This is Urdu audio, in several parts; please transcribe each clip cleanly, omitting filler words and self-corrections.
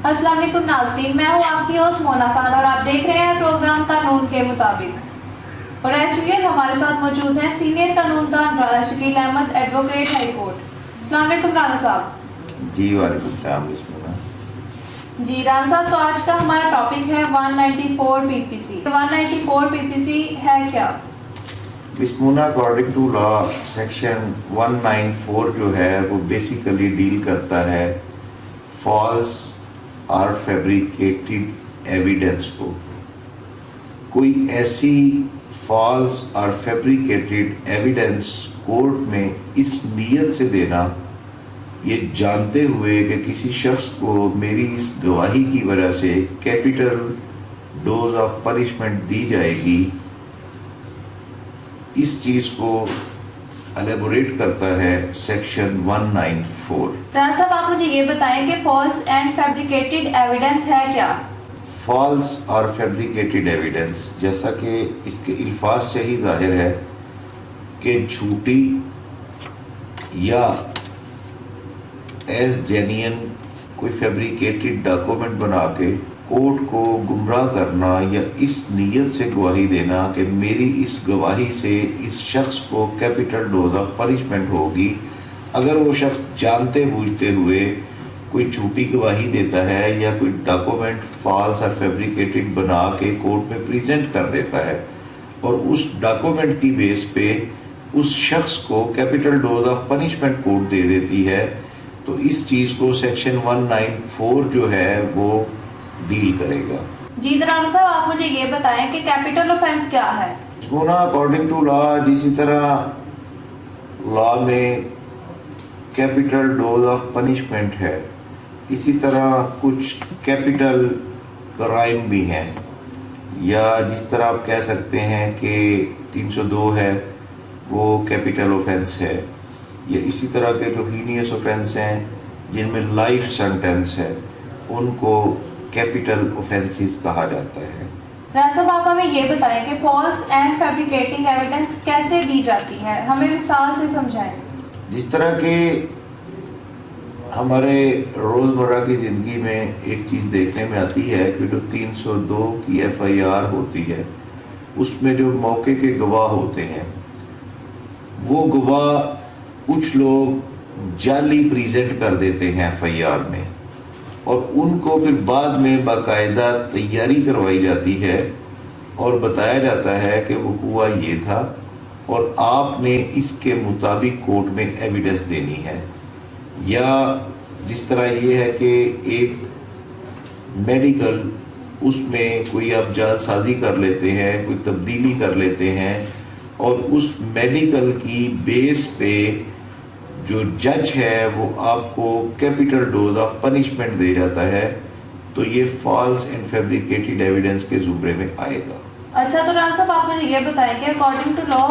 السلام علیکم ناظرین، میں ہوں آپ کی ہوسٹ مونا خان اور آپ دیکھ رہے ہیں پروگرام قانون کے مطابق۔ اور ایز یوزول ہمارے ساتھ موجود ہیں سینئر قانون دان Rana Shakeel Ahmed, advocate high court. السلام علیکم رانا صاحب۔ جی وعلیکم السلام۔ بسم اللہ۔ جی رانا صاحب، تو آج کا ہمارا ٹاپک ہے 194 پی پی سی۔ 194 پی پی سی ہے کیا؟ بسمونہ اکارڈنگ ٹو لا سیکشن 194 جو ہے وہ بیسیکلی ڈیل کرتا ہے فالس اور فیبریکیٹڈ ایویڈنس کو۔ کوئی ایسی فالس اور فیبریکیٹڈ ایویڈنس کورٹ میں اس نیت سے دینا، یہ جانتے ہوئے کہ کسی شخص کو میری اس گواہی کی وجہ سے کیپٹل ڈوز آف پنشمنٹ دی جائے گی، اس چیز کو الیبوریٹ کرتا ہے سیکشن 194۔ رانا صاحب، آپ مجھے یہ بتائیں کہ فالس اینڈ فیبریکیٹڈ ایویڈنس ہے کیا؟ فالس اور فیبریکیٹڈ ایویڈنس، جیسا کہ اس کے الفاظ سے ہی ظاہر ہے کہ جھوٹی یا ایز جینین کوئی فیبریکیٹڈ ڈاکومنٹ بنا کے کورٹ کو گمراہ کرنا یا اس نیت سے گواہی دینا کہ میری اس گواہی سے اس شخص کو کیپٹل ڈوز آف پنشمنٹ ہوگی۔ اگر وہ شخص جانتے بوجھتے ہوئے کوئی جھوٹی گواہی دیتا ہے یا کوئی ڈاکومنٹ فالس اور فیبریکیٹڈ بنا کے کورٹ میں پریزنٹ کر دیتا ہے اور اس ڈاکومنٹ کی بیس پہ اس شخص کو capital dose of punishment court دے دیتی ہے، تو اس چیز کو سیکشن 194 جو ہے وہ ڈیل کرے گا۔ جی رانا صاحب، آپ مجھے یہ بتائیں کہ کیپٹل آفینس کیا ہے؟ اکارڈنگ ٹو لا، جسی طرح لا میں کیپٹل ڈوز آف پنشمنٹ ہے، اسی طرح کچھ کیپٹل کرائم بھی ہیں، یا جس طرح آپ کہہ سکتے ہیں کہ 302 ہے وہ کیپٹل آفینس ہے، یا اسی طرح کے جو ہینیس آفینس ہیں جن میں لائف سینٹنس ہے ان کو کیپٹل آفینسز کہا جاتا ہے۔ رانا صاحب، آپ ہمیں یہ بتائیں کہ فالس اینڈ فیبریکیٹنگ ایویڈنس کیسے دی جاتی ہے، ہمیں مثال سے سمجھائیں۔ جس طرح کہ ہمارے روزمرہ کی زندگی میں ایک چیز دیکھنے میں آتی ہے کہ جو 302 کی FIR ہوتی ہے اس میں جو موقع کے گواہ ہوتے ہیں وہ گواہ کچھ لوگ جعلی پریزنٹ کر دیتے ہیں FIR میں، اور ان کو پھر بعد میں باقاعدہ تیاری کروائی جاتی ہے اور بتایا جاتا ہے کہ وہ ہوا یہ تھا اور آپ نے اس کے مطابق کورٹ میں ایویڈنس دینی ہے۔ یا جس طرح یہ ہے کہ ایک میڈیکل، اس میں کوئی آپ جعل سازی کر لیتے ہیں، کوئی تبدیلی کر لیتے ہیں، اور اس میڈیکل کی بیس پہ جو جج ہے وہ آپ کو کیپٹل ڈوز آف پنشمنٹ دے جاتا ہے، تو یہ فالس اینڈ فیبریکیٹڈ ایویڈنس کے زمرے میں آئے گا۔ اچھا، تو رانا صاحب آپ مجھے یہ بتائیں کہ اکارڈنگ ٹو لا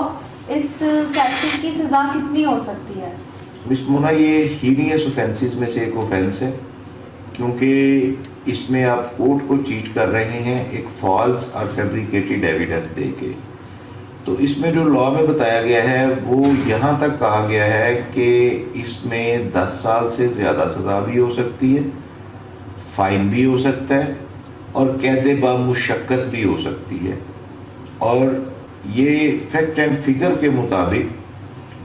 اس سیکشن کی سزا کتنی ہو سکتی ہے؟ بسمونہ، یہ ہینیس اوفینسز میں سے ایک اوفینس ہے، کیونکہ اس میں آپ کورٹ کو چیٹ کر رہے ہیں ایک فالس اور فیبریکیٹڈ ایویڈنس دے کے۔ تو اس میں جو لا میں بتایا گیا ہے وہ یہاں تک کہا گیا ہے کہ اس میں 10 سال سے زیادہ سزا بھی ہو سکتی ہے، فائن بھی ہو سکتا ہے، اور قید بامشقت بھی ہو سکتی ہے، اور یہ فیکٹ اینڈ فگر کے مطابق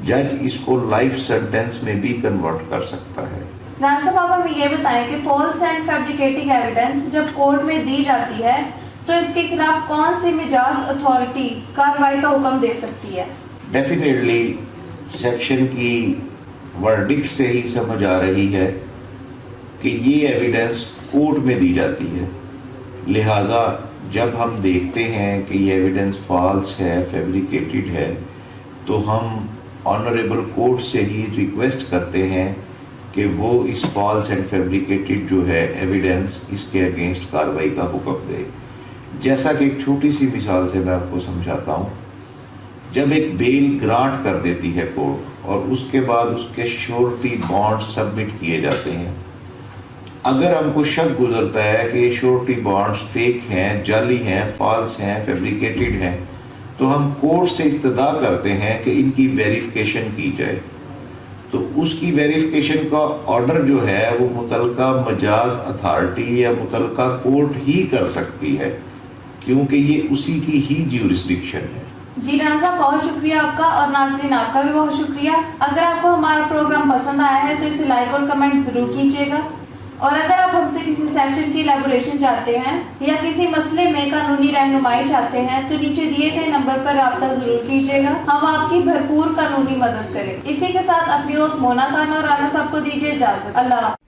جج اس کو لائف سینٹنس میں بھی کنورٹ کر سکتا ہے۔ رانا صاحب، آپ ہمیں یہ بتائیں کہ فالس اینڈ فیبریکیٹنگ ایویڈنس جب کورٹ میں دی جاتی ہے تو اس کے خلاف کون سی مجاز اتھارٹی کارروائی کا حکم دے سکتی ہے؟ ڈیفینیٹلی سیکشن کی ورڈکٹ سے ہی سمجھ آ رہی ہے کہ یہ ایویڈنس کورٹ میں دی جاتی ہے، لہٰذا جب ہم دیکھتے ہیں کہ یہ ایویڈنس فالس ہے، فیبریکیٹڈ ہے، تو ہم آنریبل کورٹ سے ہی ریکویسٹ کرتے ہیں کہ وہ اس فالس اینڈ فیبریکیٹڈ جو ہے ایویڈنس، اس کے اگینسٹ کارروائی کا حکم دے۔ جیسا کہ ایک چھوٹی سی مثال سے میں آپ کو سمجھاتا ہوں، جب ایک بیل گرانٹ کر دیتی ہے کورٹ اور اس کے بعد اس کے شیورٹی بانڈ سبمٹ کیے جاتے ہیں، اگر ہم کو شک گزرتا ہے کہ یہ شیورٹی بانڈز فیک ہیں، جعلی ہیں، فالس ہیں، فیبریکیٹڈ ہیں، تو ہم کورٹ سے استدعا کرتے ہیں کہ ان کی ویریفیکیشن کی جائے۔ تو اس کی ویریفیکیشن کا آرڈر جو ہے وہ متعلقہ مجاز اتھارٹی یا متعلقہ کورٹ ہی کر سکتی ہے، کیونکہ یہ اسی کی ہی جیورسڈکشن ہے۔ جی رانا صاحب بہت شکریہ آپ کا، اور ناظرین آپ کا بھی بہت شکریہ۔ اگر آپ کو ہمارا پروگرام پسند آیا ہے تو اسے لائک اور کمنٹ ضرور کیجیے گا، اور اگر آپ ہم سے کسی سیکشن کی ایلیبوریشن چاہتے ہیں یا کسی مسئلے میں قانونی رہنمائی چاہتے ہیں تو نیچے دیے گئے نمبر پر رابطہ ضرور کیجیے گا، ہم آپ کی بھرپور قانونی مدد کریں۔ اسی کے ساتھ اپنی ہوسٹ مونا خان اور رانا صاحب کو دیجیے اجازت۔ اللہ حافظ۔